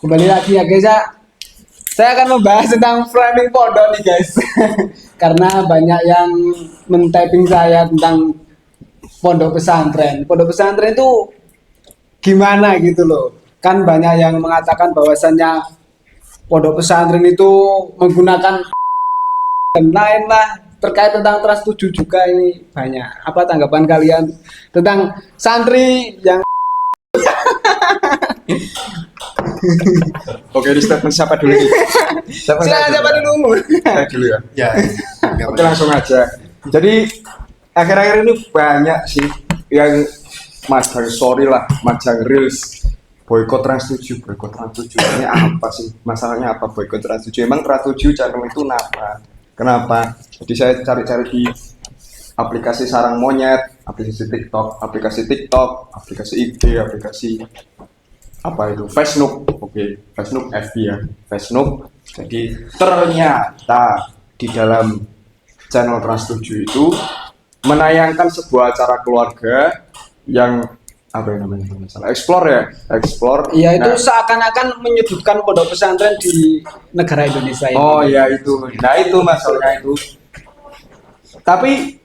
kembali lagi ya guys ya. Saya akan membahas tentang framing pondok nih guys. Karena banyak yang men-typing saya tentang pondok pesantren. Pondok pesantren itu gimana gitu loh. Kan banyak yang mengatakan bahwasannya pondok pesantren itu menggunakan dan lain lah. Terkait tentang Trans 7 juga ini banyak. Apa tanggapan kalian tentang santri yang Oke, di statement siapa dulu nih? siapa dulu? Saya dulu ya. Ya. Oke, langsung aja. Jadi akhir-akhir ini banyak sih yang majang reels boykot Trans 7. Ini apa sih? Masalahnya apa boykot Trans 7? Emang Trans 7 channel itu kenapa? Jadi saya cari-cari di aplikasi sarang monyet, aplikasi TikTok, aplikasi IG, aplikasi apa itu Facebook, oke, Facebook FB ya, Facebook. Jadi ternyata di dalam channel Trans 7 itu menayangkan sebuah acara keluarga yang apa yang namanya explore. Iya itu Nah, seakan-akan menyudutkan pondok pesantren di negara Indonesia ini. oh ya itu, nah itu masalahnya itu. Tapi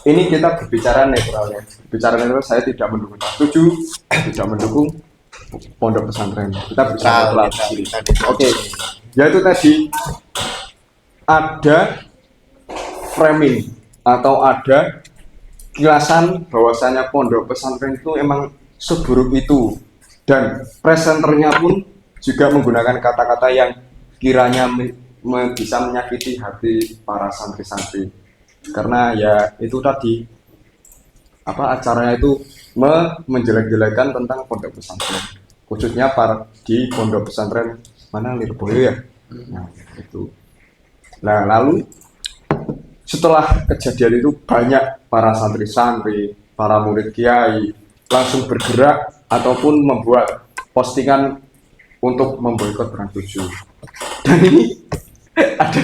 ini kita berbicara netral ya. Berbicara netral, saya tidak mendukung Trans 7, tidak mendukung pondok pesantren. Kita bicara netral di sini. Oke, yaitu tadi ada framing atau ada kilasan bahwasanya pondok pesantren itu emang seburuk itu, dan presenternya pun juga menggunakan kata-kata yang kiranya bisa menyakiti hati para santri-santri, karena ya itu tadi apa acaranya itu menjelek-jelekan tentang pondok pesantren, khususnya di pondok pesantren mana Lirboyo ya. Nah itu. Nah lalu setelah kejadian itu banyak para santri-santri, para murid kiai langsung bergerak ataupun membuat postingan untuk memboikot Trans 7. Dan ini ada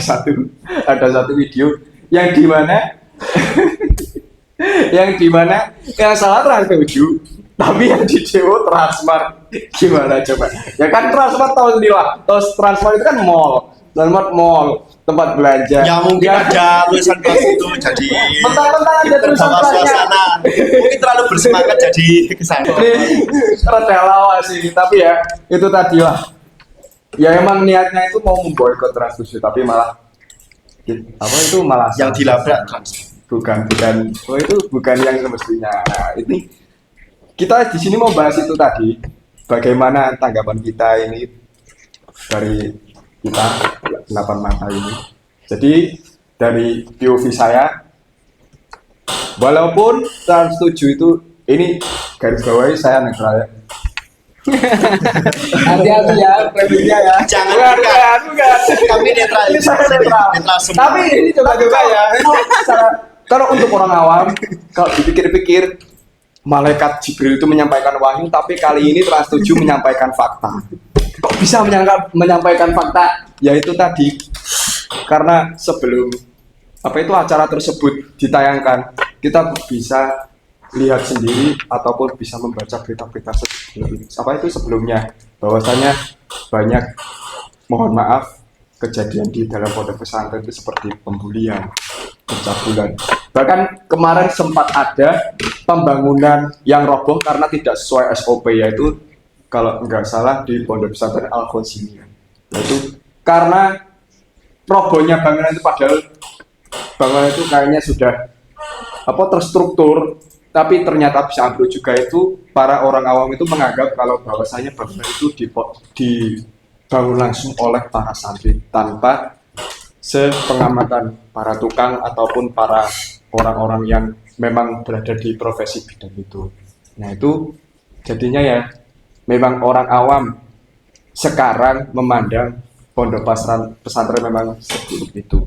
satu video yang dimana yang salah Trans 7, tapi yang di demo Transmart. Gimana coba? Ya kan Transmart tahu sendiri lah. Transmart itu kan mall, tempat belanja. Ya mungkin ada tulisan kelas itu jadi Mentang-mentang ada tulisan terbawa kelasnya. suasana. Mungkin terlalu bersemangat jadi kesana. Ini rada lawa sih, tapi ya itu tadi lah. Ya emang niatnya itu mau memboikot Trans 7, tapi malah Yang dilabrak trans. bukan oh itu bukan yang semestinya. Nah ini kita di sini mau bahas itu tadi, bagaimana tanggapan kita ini dari kita 8 mata ini. Jadi dari POV saya, walaupun Trans 7 itu ini garis bawahi saya netral ya. Hati-hati ya, framingnya ya. Jangan Bukan. kami netral. Ini saya netral. Netral semua. Tapi ini coba ya. Kalau untuk orang awam, kalau dipikir-pikir, malaikat Jibril itu menyampaikan wahyu, tapi kali ini Trans 7 menyampaikan fakta. Kok bisa menyampaikan fakta? Yaitu tadi, karena sebelum acara tersebut ditayangkan, kita bisa lihat sendiri ataupun bisa membaca berita-berita sebelumnya, bahwasanya banyak, mohon maaf, kejadian di dalam pondok pesantren itu seperti pembulian, pencabulan. Bahkan kemarin sempat ada pembangunan yang roboh karena tidak sesuai SOP, yaitu kalau nggak salah di pondok pesantren Al-Khozimiyah. Yaitu karena robohnya bangunan itu, padahal bangunan itu kayaknya sudah terstruktur, tapi ternyata bisa ambruk juga. Itu para orang awam itu menganggap kalau bahwasanya bangunan itu dibangun langsung oleh para santri tanpa sepengamatan para tukang ataupun para orang-orang yang memang berada di profesi bidang itu. Nah itu jadinya ya memang orang awam sekarang memandang pondok pesantren memang seburuk itu.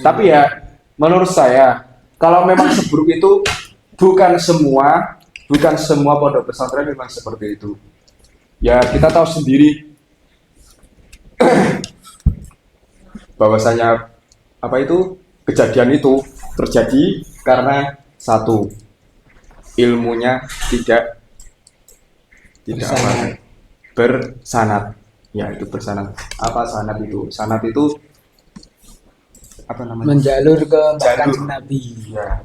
Tapi ya menurut saya kalau memang seburuk itu, bukan semua pondok pesantren memang seperti itu. Ya kita tahu sendiri bahwasanya kejadian itu terjadi karena satu, ilmunya tidak bersanad. Ya itu bersanad. Apa sanad itu? Sanad itu apa namanya? Menjalur ke bahkan Jalur. Nabi. Ya,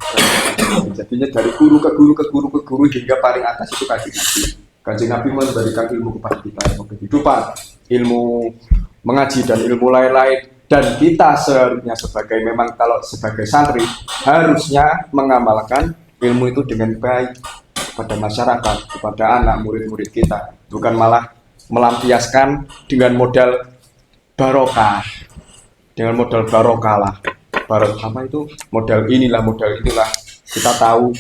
jadinya dari guru ke guru ke guru ke guru hingga paling atas itu kanjeng Nabi. Kanjeng Nabi memberikan ilmu kepada kita, ilmu kehidupan, ilmu mengaji dan ilmu lain-lain. Dan kita seharusnya sebagai memang kalau sebagai santri harusnya mengamalkan ilmu itu dengan baik kepada masyarakat, kepada anak murid-murid kita, bukan malah melampiaskan dengan modal barokah. Dengan modal barokah lah, barokah apa itu, modal inilah modal inilah, kita tahu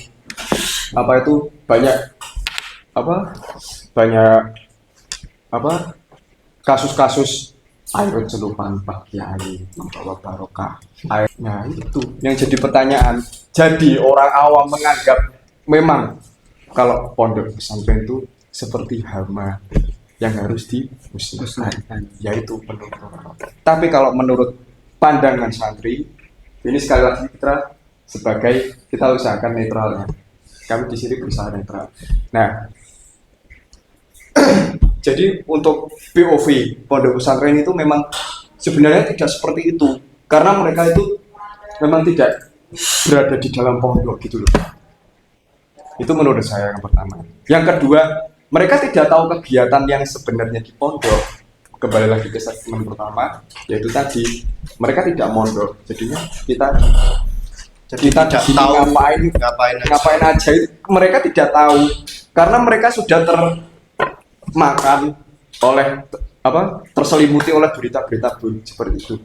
apa itu banyak kasus-kasus air celupan Pak Kiai membawa barokah air. Nah itu yang jadi pertanyaan. Jadi orang awam menganggap memang kalau pondok pesantren itu seperti hama yang harus dimusnahkan, yaitu menurut orang. Tapi kalau menurut pandangan santri, ini sekali lagi kita usahakan netralnya. Kami di sini berusaha netral. Nah, jadi untuk POV pondok pesantren itu memang sebenarnya tidak seperti itu, karena mereka itu memang tidak berada di dalam pondok gitu loh. Itu menurut saya yang pertama. Yang kedua, mereka tidak tahu kegiatan yang sebenarnya di pondok. Kembali lagi ke statement pertama, yaitu tadi mereka tidak mondok. Jadinya kita tidak di sini tahu ngapain aja itu mereka tidak tahu, karena mereka sudah termakan oleh terselimuti oleh berita-berita seperti itu.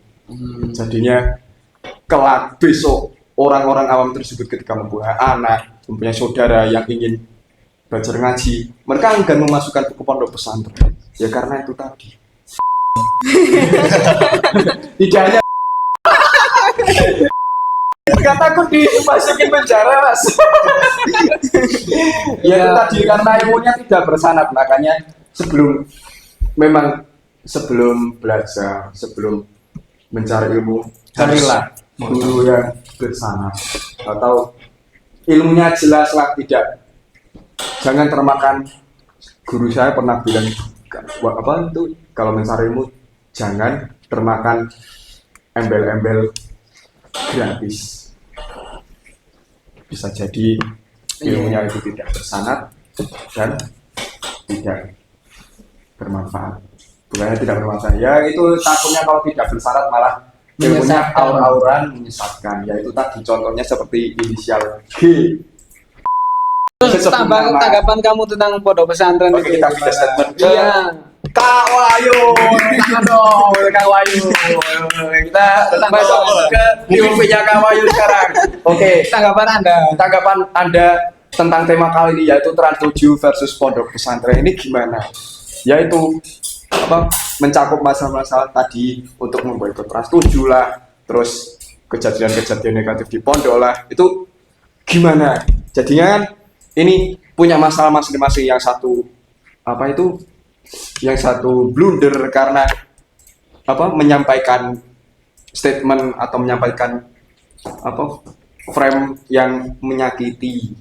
Jadinya kelak besok orang-orang awam tersebut ketika mempunyai anak, mempunyai saudara yang ingin belajar ngaji, mereka enggan memasukkan ke pondok pesantren. Ya karena itu tadi. Tidak hanya nggak takut dimasukin penjara, Mas. Ya itu tadi, karena ilmunya tidak bersanad. Makanya sebelum belajar, sebelum mencari ilmu, carilah guru yang bersanad atau ilmunya jelas lah. Tidak, jangan termakan. Guru saya pernah bilang itu, kalau mencari ilmu jangan termakan embel-embel gratis. Bisa jadi ilmunya itu tidak bersanad dan tidak bermanfaat. Bukannya tidak bermanfaat, ya itu takutnya kalau tidak bersanad malah ilmunya aur-auran menyesatkan. Yaitu tadi contohnya seperti inisial G. Terus tanggapan kamu tentang pondok pesantren Oke, kita bisa statement. Iya. Kak Wahyu, Kak Wahyu. Kita bahas ke POV-nya Kak Wahyu sekarang. Oke, Tanggapan Anda tentang tema kali ini, yaitu Trans 7 versus pondok pesantren, ini gimana? Yaitu mencakup masalah-masalah tadi untuk memboikot Trans 7 lah, terus kejadian-kejadian negatif di pondok lah, itu gimana? Jadinya kan ini punya masalah masing-masing. Yang satu blunder karena menyampaikan statement atau menyampaikan frame yang menyakiti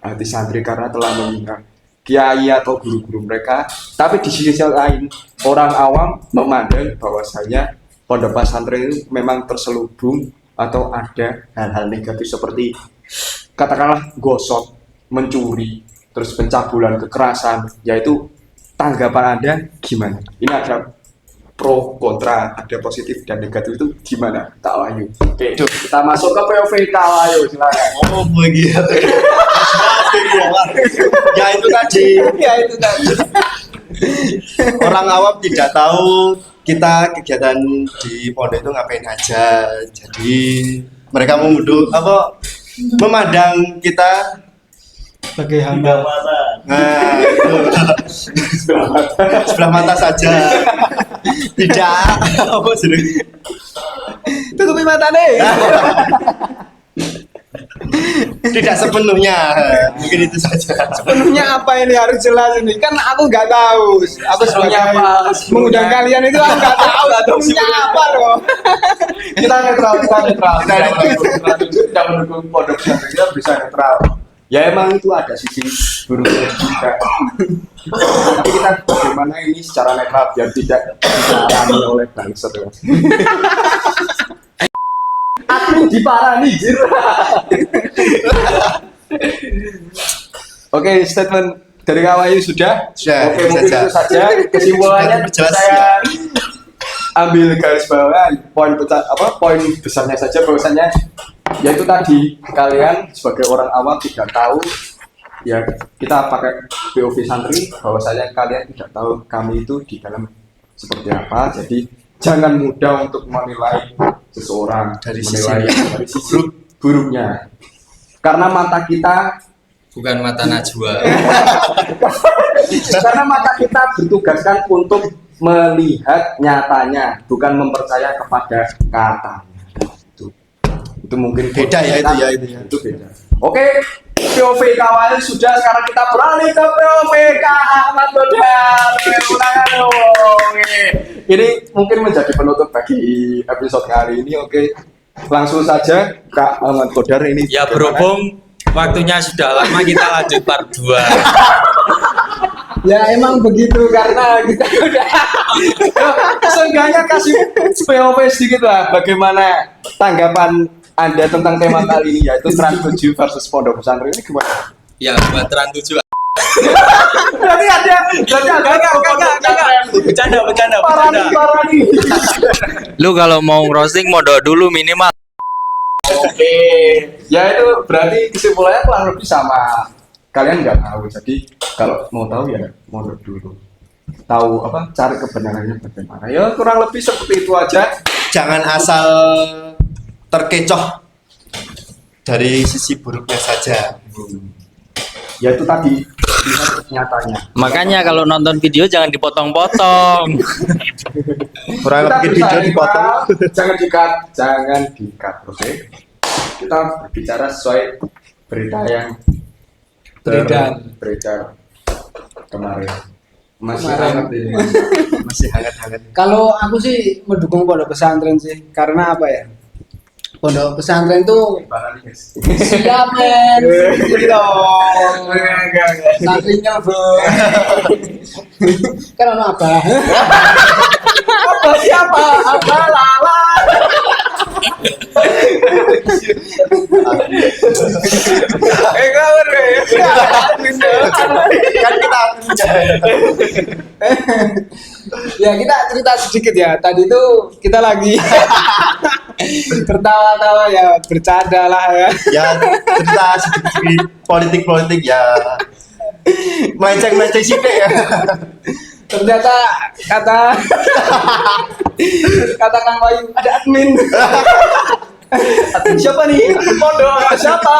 hati santri karena telah menghina kiai atau guru-guru mereka. Tapi di sisi lain orang awam memandang bahwasanya pondok pesantren itu memang terselubung atau ada hal-hal negatif seperti katakanlah gosok, mencuri, terus pencabulan, kekerasan. Yaitu tanggapan Anda gimana? Ini ada pro, kontra, ada positif dan negatif, itu gimana, Kak Wahyu? Oke, kita masuk ke POV Kak Wahyu, silakan. Oh begitu. Ya itu tadi. Orang awam tidak tahu kita kegiatan di pondok itu ngapain aja. Jadi mereka memandang kita sebagai hamba. Nah, itu. Sebelah mata saja. Tidak. Apa sih? Tutupi mata nih. Tidak sepenuhnya. Mungkin itu saja. Sepenuhnya apa ini harus jelas ini? Kan aku nggak tahu. Aku sepenuhnya apa? Mengundang kalian itu aku nggak tahu. Sepenuhnya apa loh? Kita netral. Kita mendukung pondok pesantren, kita bisa netral. Ya emang itu ada sisi buruknya juga. Tapi kita bagaimana ini secara netral biar tidak diparani oleh bangsat ya. Admin diparani jir. Oke, statement dari Kawayu sudah. Sudah, Oke, mungkin saja. itu saja kesimpulannya. Jelas, Saya ambil garis bawahan poin besarnya saja bahwasannya yaitu tadi kalian sebagai orang awam tidak tahu ya kita pakai POV santri bahwasanya kalian tidak tahu kami itu di dalam seperti apa, jadi jangan mudah untuk menilai seseorang Dari menilai sisi dari sisi buruknya karena mata kita Bukan mata Najwa. karena mata kita bertugaskan untuk melihat nyatanya bukan mempercaya kepada katanya. Itu mungkin Beda ya itu ya, itu ya. itu beda. Oke, POV kawal sudah, sekarang kita beralih ke POV Kak Ahmad Godar. Ini mungkin menjadi penutup bagi episode kali ini. Oke, langsung saja Kak Ahmad Godar ini. Ya berhubung waktunya sudah lama, kita lanjut part 2. Ya emang begitu karena kita udah Seenggaknya kasih POV sedikit lah. Bagaimana tanggapan Anda tentang tema kali ini, yaitu Trans 7 versus Pondok Pesantren ini gimana? Ya buat Trans 7. Berarti ada Enggak. Bercanda. parani. Lu kalau mau roasting modal dulu minimal. Oke, ya itu berarti kesimpulannya kurang lebih sama. Kalian nggak tahu, jadi kalau mau tahu ya mondok dulu. Tahu apa? Cari kebenarannya bagaimana? Ya kurang lebih seperti itu aja. Jangan asal terkecoh dari sisi buruknya saja. Ya itu tadi lihat nyatanya. Makanya kalau nonton video jangan dipotong-potong. Kurang Kita bikin bisa video dipotong. jangan dikat, oke? Kita berbicara sesuai berita yang beredar kemarin. Masih Kemarin. hangat ini. Masih hangat-hangat. kalau aku sih mendukung pondok pesantren sih karena apa ya, pondok pesantren tuh Parani, guys. siap men, Enggak. santrinya bro. Kan ono apa? Apa siapa? Apa lala? Kan kita Ya kita cerita sedikit ya. Tadi tuh kita lagi tertawa-tawa ya, bercanda lah ya. ya cerita sedikit politik ya melenceng sithik ya. Ternyata kata Kang Bayu ada admin. Admin siapa nih? Admin pondok siapa?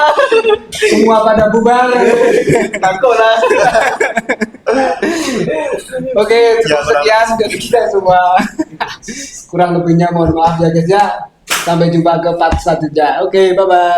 Semua pada bubar. Aku lah. Oke, Ya, cukup sekian dari kita semua. Kurang lebihnya mohon maaf ya guys ya. Sampai jumpa ke part selanjutnya. Oke, bye bye.